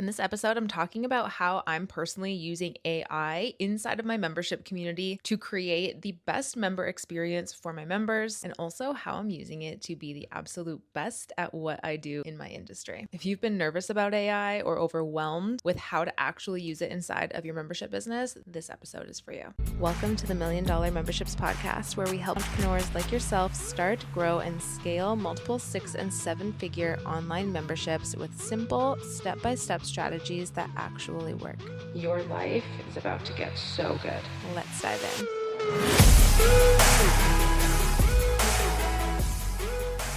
this episode, I'm talking about how I'm personally using AI inside of my membership community to create the best member experience for my members, and also how I'm using it to be the absolute best at what I do in my industry. If you've been nervous about AI or overwhelmed with how to actually use it inside of your membership business, this episode is for you. Welcome to the $1 Million Memberships Podcast, where we help entrepreneurs like yourself start, grow, and scale multiple 6- and 7-figure online memberships with simple, step-by-step strategies that actually work. Your life is about to get so good. Let's dive in.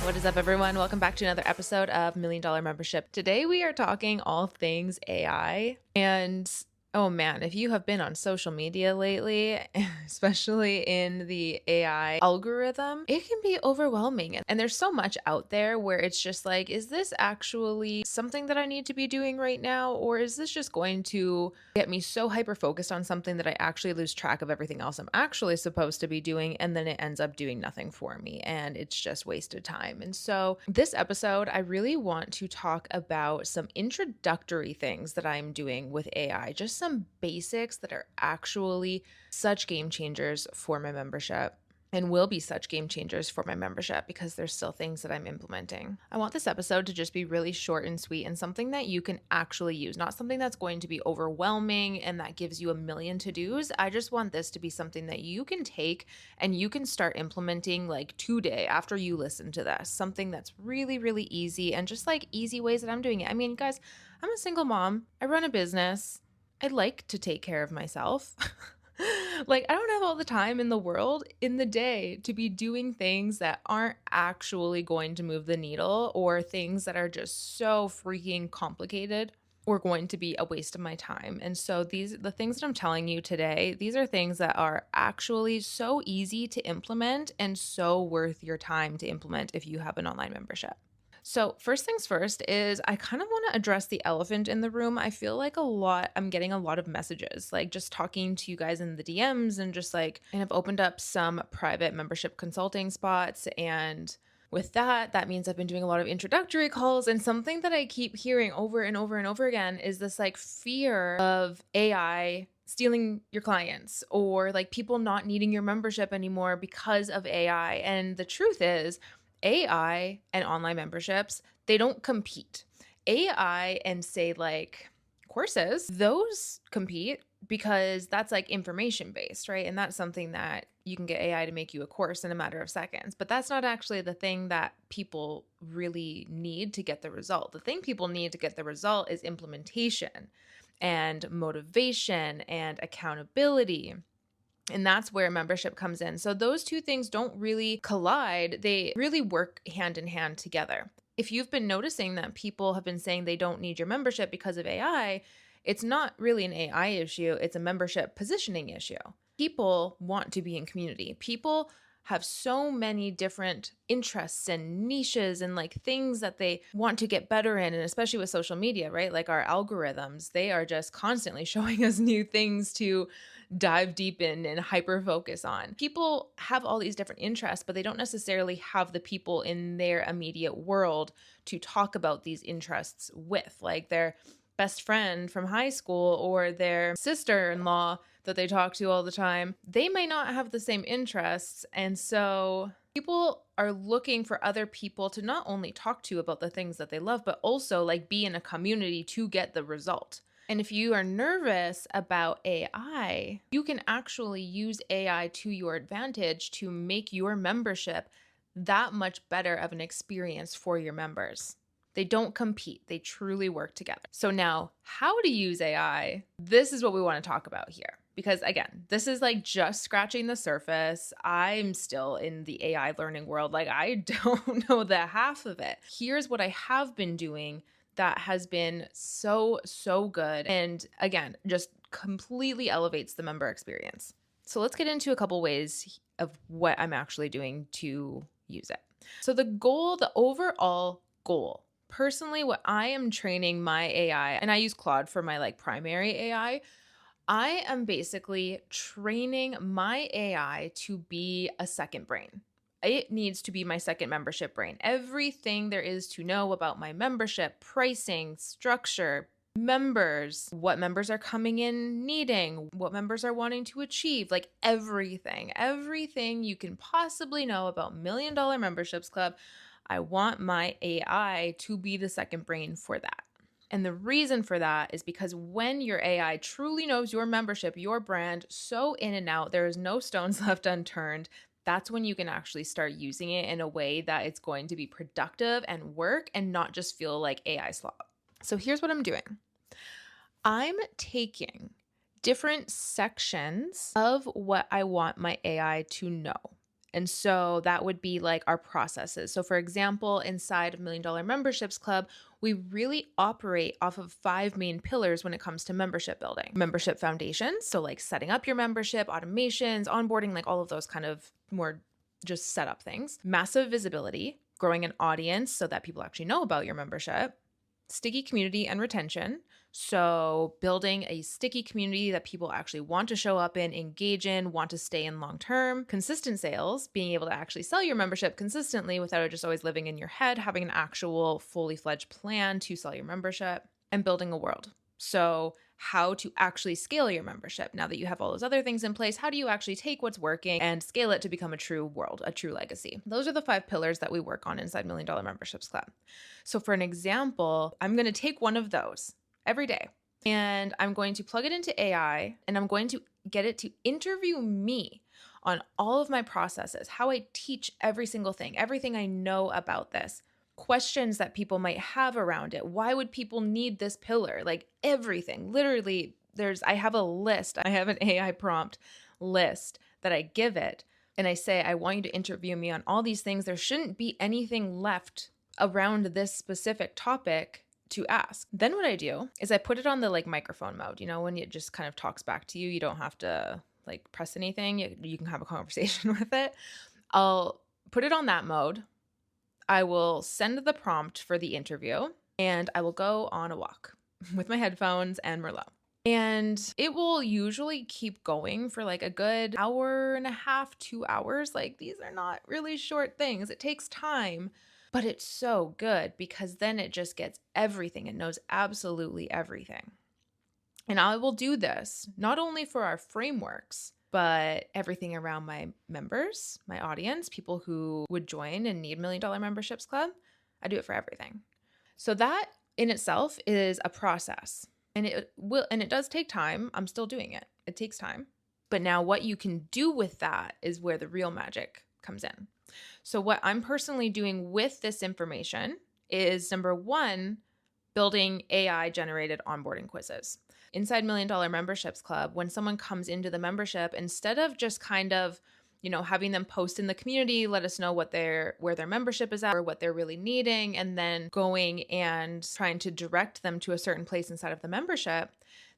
What is up, everyone? Welcome back to another episode of $1 Million Membership. Today we are talking all things AI, and oh man, if you have been on social media lately, especially in the AI algorithm, it can be overwhelming. And there's so much out there where it's just like, is this actually something that I need to be doing right now? Or is this just going to get me so hyper-focused on something that I actually lose track of everything else I'm actually supposed to be doing, and then it ends up doing nothing for me, and it's just wasted time. And so this episode, I really want to talk about some introductory things that I'm doing with AI, just some basics that are actually such game changers for my membership and will be such game changers for my membership because there's still things that I'm implementing. I want this episode to just be really short and sweet and something that you can actually use, not something that's going to be overwhelming and that gives you a million to-dos. I just want this to be something that you can take and you can start implementing like today after you listen to this, something that's really, really easy and just like easy ways that I'm doing it. I mean, guys, I'm a single mom. I run a business. I like to take care of myself. Like, I don't have all the time in the world in the day to be doing things that aren't actually going to move the needle or things that are just so freaking complicated or going to be a waste of my time. And so the things that I'm telling you today, these are things that are actually so easy to implement and so worth your time to implement if you have an online membership. So first things first is I kind of want to address the elephant in the room. I feel like I'm getting a lot of messages, like just talking to you guys in the DMs and just like, and I've opened up some private membership consulting spots. And with that means I've been doing a lot of introductory calls, and something that I keep hearing over and over and over again is this like fear of AI stealing your clients or like people not needing your membership anymore because of AI. And the truth is, AI and online memberships, they don't compete. AI and say like courses, those compete because that's like information based, right? And that's something that you can get AI to make you a course in a matter of seconds. But that's not actually the thing that people really need to get the result. The thing people need to get the result is implementation and motivation and accountability. And that's where membership comes in. So those two things don't really collide. They really work hand in hand together. If you've been noticing that people have been saying they don't need your membership because of AI, it's not really an AI issue. It's a membership positioning issue. People want to be in community. People have so many different interests and niches and like things that they want to get better in. And especially with social media, right? Like our algorithms, they are just constantly showing us new things to dive deep in and hyper focus on. People have all these different interests, but they don't necessarily have the people in their immediate world to talk about these interests with, like their best friend from high school or their sister-in-law that they talk to all the time. They may not have the same interests. And so people are looking for other people to not only talk to about the things that they love, but also like be in a community to get the result. And if you are nervous about AI, you can actually use AI to your advantage to make your membership that much better of an experience for your members. They don't compete. They truly work together. So now, how to use AI, this is what we want to talk about here. Because again, this is like just scratching the surface. I'm still in the AI learning world. Like I don't know the half of it. Here's what I have been doing that has been so good. And again, just completely elevates the member experience. So let's get into a couple ways of what I'm actually doing to use it. So the overall goal, personally, what I am training my AI, and I use Claude for my like primary AI, I am basically training my AI to be a second brain. It needs to be my second membership brain. Everything there is to know about my membership, pricing, structure, members, what members are coming in needing, what members are wanting to achieve, like everything you can possibly know about $1 Million Memberships Club. I want my AI to be the second brain for that. And the reason for that is because when your AI truly knows your membership, your brand, so in and out, there is no stones left unturned. That's when you can actually start using it in a way that it's going to be productive and work and not just feel like AI slop. So here's what I'm doing. I'm taking different sections of what I want my AI to know. And so that would be like our processes. So for example, inside of $1 Million Memberships Club, we really operate off of 5 main pillars when it comes to membership building. Membership foundations, so like setting up your membership, automations, onboarding, like all of those kind of more just set up things. Massive visibility, growing an audience so that people actually know about your membership. Sticky community and retention. So building a sticky community that people actually want to show up in, engage in, want to stay in long term. Consistent sales, being able to actually sell your membership consistently without it just always living in your head, having an actual fully fledged plan to sell your membership. And building a world. So how to actually scale your membership. Now that you have all those other things in place, how do you actually take what's working and scale it to become a true world, a true legacy? Those are the 5 pillars that we work on inside $1 Million Memberships Club. So for an example, I'm going to take one of those every day and I'm going to plug it into AI and I'm going to get it to interview me on all of my processes, how I teach every single thing, everything I know about this. Questions that people might have around it. Why would people need this pillar? Like everything. Literally, I have a list. I have an AI prompt list that I give it. And I say, I want you to interview me on all these things. There shouldn't be anything left around this specific topic to ask. Then what I do is I put it on the like microphone mode, when it just kind of talks back to you. You don't have to like press anything. You can have a conversation with it. I'll put it on that mode. I will send the prompt for the interview and I will go on a walk with my headphones and Merlot. And it will usually keep going for like a good hour and a half, 2 hours. Like these are not really short things. It takes time, but it's so good because then it just gets everything. It knows absolutely everything. And I will do this not only for our frameworks, but everything around my members, my audience, people who would join and need $1 Million Memberships Club. I do it for everything. So that in itself is a process and it does take time. I'm still doing it. It takes time. But now what you can do with that is where the real magic comes in. So what I'm personally doing with this information is number 1, building AI generated onboarding quizzes. Inside $1 Million Memberships Club, when someone comes into the membership, instead of just kind of, having them post in the community, let us know where their membership is at or what they're really needing, and then going and trying to direct them to a certain place inside of the membership,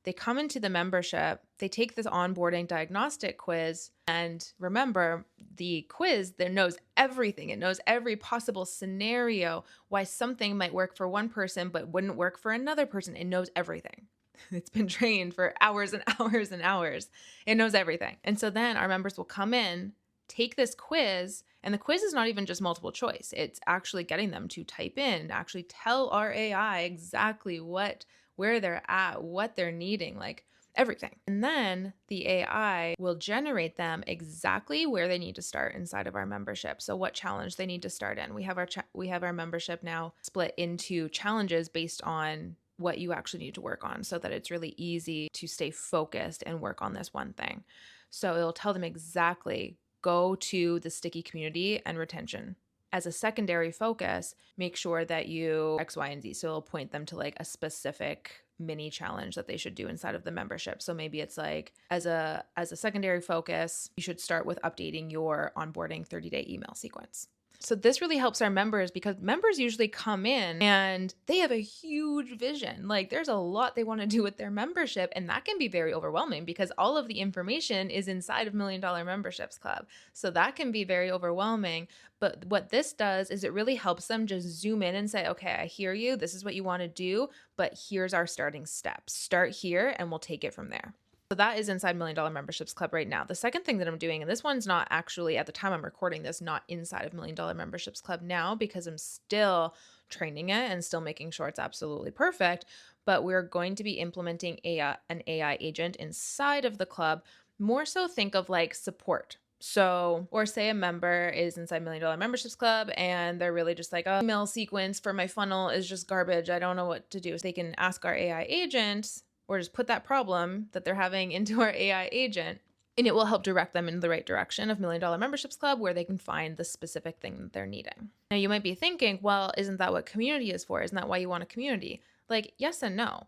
they come into the membership, they take this onboarding diagnostic quiz, and remember, the quiz that knows everything. It knows every possible scenario, why something might work for one person but wouldn't work for another person. It knows everything. It's been trained for hours and hours and hours. It knows everything. And so then our members will come in, take this quiz, and the quiz is not even just multiple choice. It's actually getting them to type in, actually tell our AI exactly where they're at, what they're needing, like everything. And then the AI will generate them exactly where they need to start inside of our membership. So what challenge they need to start in. We have our membership now split into challenges based on what you actually need to work on so that it's really easy to stay focused and work on this one thing. So it'll tell them exactly, go to the sticky community and retention. As a secondary focus, make sure that you X, Y, and Z. So it'll point them to like a specific mini challenge that they should do inside of the membership. So maybe it's like as a secondary focus, you should start with updating your onboarding 30-day email sequence. So this really helps our members because members usually come in and they have a huge vision. Like there's a lot they want to do with their membership, and that can be very overwhelming because all of the information is inside of $1 Million Memberships Club. So that can be very overwhelming. But what this does is it really helps them just zoom in and say, okay, I hear you. This is what you want to do, but here's our starting steps. Start here and we'll take it from there. So that is inside $1 Million Memberships Club right now. The second thing that I'm doing, and this one's not actually at the time I'm recording this, not inside of $1 Million Memberships Club now because I'm still training it and still making sure it's absolutely perfect. but we're going to be implementing an AI agent inside of the club. More so think of like support. So, or say a member is inside $1 Million Memberships Club and they're really just like, oh, email sequence for my funnel is just garbage. I don't know what to do. So they can ask our AI agent or just put that problem that they're having into our AI agent, and it will help direct them in the right direction of $1 Million Memberships Club where they can find the specific thing that they're needing. Now, you might be thinking, well, isn't that what community is for? Isn't that why you want a community? Like, yes and no.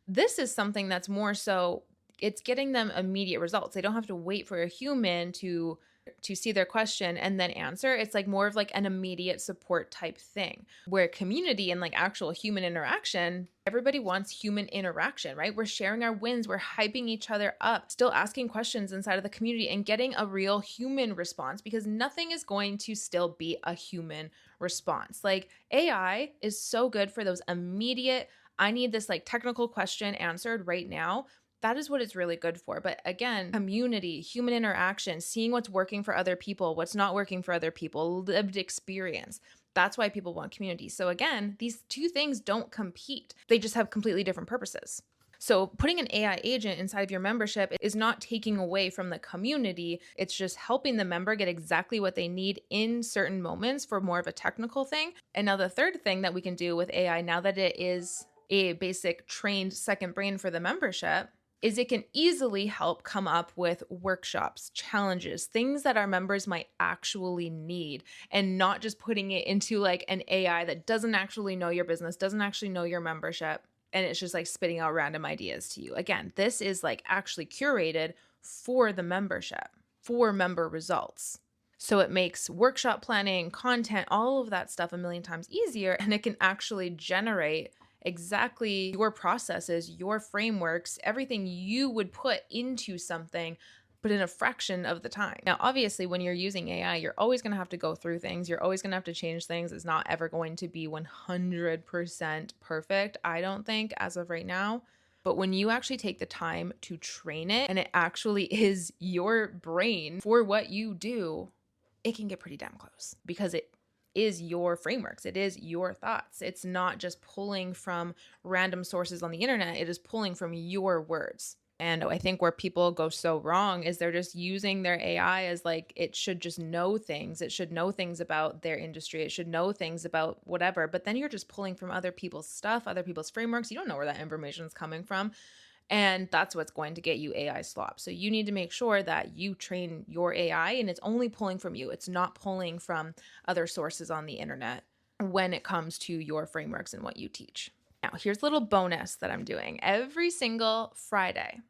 This is something that's more so it's getting them immediate results. They don't have to wait for a human to see their question and then answer. It's like more of like an immediate support type thing, where community and like actual human interaction, everybody wants human interaction, right? We're sharing our wins, we're hyping each other up, still asking questions inside of the community and getting a real human response, because nothing is going to still be a human response. Like AI is so good for those immediate, I need this like technical question answered right now. That is what it's really good for. But again, community, human interaction, seeing what's working for other people, what's not working for other people, lived experience. That's why people want community. So again, these two things don't compete. They just have completely different purposes. So putting an AI agent inside of your membership is not taking away from the community. It's just helping the member get exactly what they need in certain moments for more of a technical thing. And now the third thing that we can do with AI, now that it is a basic trained second brain for the membership, is it can easily help come up with workshops, challenges, things that our members might actually need, and not just putting it into like an AI that doesn't actually know your business, doesn't actually know your membership, and it's just like spitting out random ideas to you. Again, this is like actually curated for the membership, for member results. So it makes workshop planning, content, all of that stuff a million times easier, and it can actually generate exactly your processes, your frameworks, everything you would put into something, but in a fraction of the time. Now, obviously, when you're using AI, you're always going to have to go through things. You're always going to have to change things. It's not ever going to be 100% perfect, I don't think, as of right now. But when you actually take the time to train it, and it actually is your brain for what you do, it can get pretty damn close, because it is your frameworks. It is your thoughts. It's not just pulling from random sources on the internet. It is pulling from your words. And I think where people go so wrong is they're just using their AI as like, it should just know things. It should know things about their industry. It should know things about whatever. But then you're just pulling from other people's stuff, other people's frameworks. You don't know where that information is coming from. And that's what's going to get you AI slop. So you need to make sure that you train your AI and it's only pulling from you. It's not pulling from other sources on the internet when it comes to your frameworks and what you teach. Now, here's a little bonus that I'm doing. Every single Friday,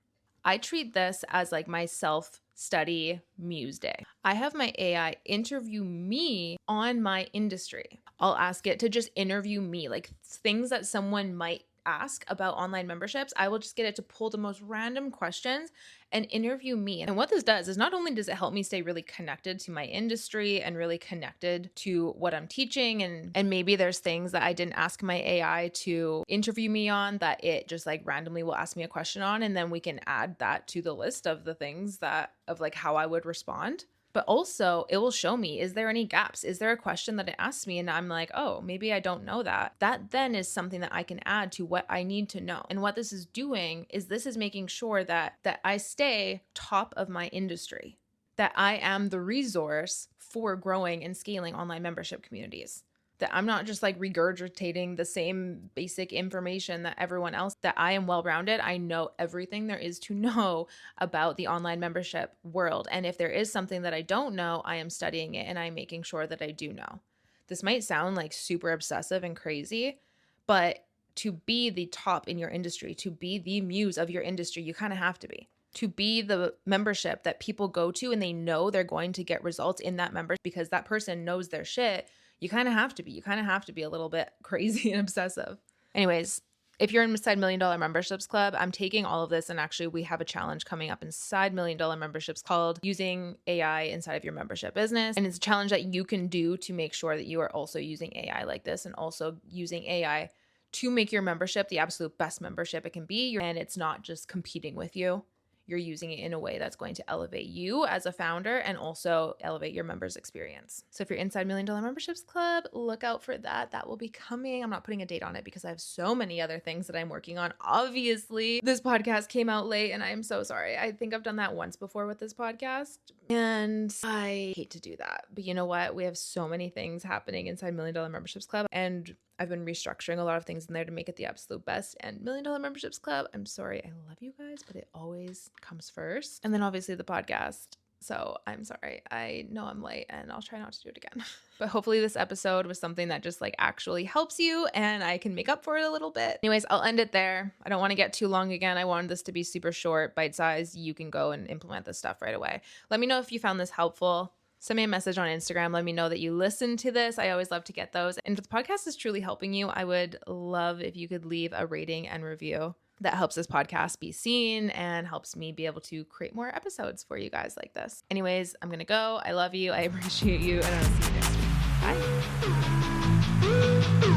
I treat this as like my self-study muse day. I have my AI interview me on my industry. I'll ask it to just interview me, like things that someone might ask about online memberships. I will just get it to pull the most random questions and interview me. And what this does is not only does it help me stay really connected to my industry and really connected to what I'm teaching, and maybe there's things that I didn't ask my AI to interview me on that it just like randomly will ask me a question on, and then we can add that to the list of the things that of like how I would respond. But also it will show me, is there any gaps? Is there a question that it asks me and I'm like, oh, maybe I don't know that? That then is something that I can add to what I need to know. And what this is doing is this is making sure that I stay top of my industry, that I am the resource for growing and scaling online membership communities. That I'm not just like regurgitating the same basic information that everyone else, that I am well-rounded. I know everything there is to know about the online membership world. And if there is something that I don't know, I am studying it and I'm making sure that I do know. This might sound like super obsessive and crazy, but to be the top in your industry, to be the muse of your industry, you kind of have to be. To be the membership that people go to and they know they're going to get results in that membership because that person knows their shit. You kind of have to be. You kind of have to be a little bit crazy and obsessive. Anyways, if you're inside $1 Million Memberships Club, I'm taking all of this, and actually we have a challenge coming up inside $1 Million Memberships called Using AI Inside of Your Membership Business. And it's a challenge that you can do to make sure that you are also using AI like this, and also using AI to make your membership the absolute best membership it can be. And it's not just competing with you. you're using it in a way that's going to elevate you as a founder and also elevate your members' experience. So if you're inside $1 Million Memberships Club, look out for that. That will be coming. I'm not putting a date on it because I have so many other things that I'm working on. Obviously, this podcast came out late and I'm so sorry. I think I've done that once before with this podcast and I hate to do that. But you know what? We have so many things happening inside $1 Million Memberships Club and I've been restructuring a lot of things in there to make it the absolute best. And $1 Million Memberships Club, I'm sorry, I love you guys, but it always comes first. And then obviously the podcast. So I'm sorry. I know I'm late and I'll try not to do it again. But hopefully this episode was something that just like actually helps you and I can make up for it a little bit. Anyways, I'll end it there. I don't want to get too long again. I wanted this to be super short, bite-sized. You can go and implement this stuff right away. Let me know if you found this helpful. Send me a message on Instagram. Let me know that you listened to this. I always love to get those. And if the podcast is truly helping you, I would love if you could leave a rating and review. That helps this podcast be seen and helps me be able to create more episodes for you guys like this. Anyways, I'm going to go. I love you. I appreciate you. And I'll see you next week. Bye.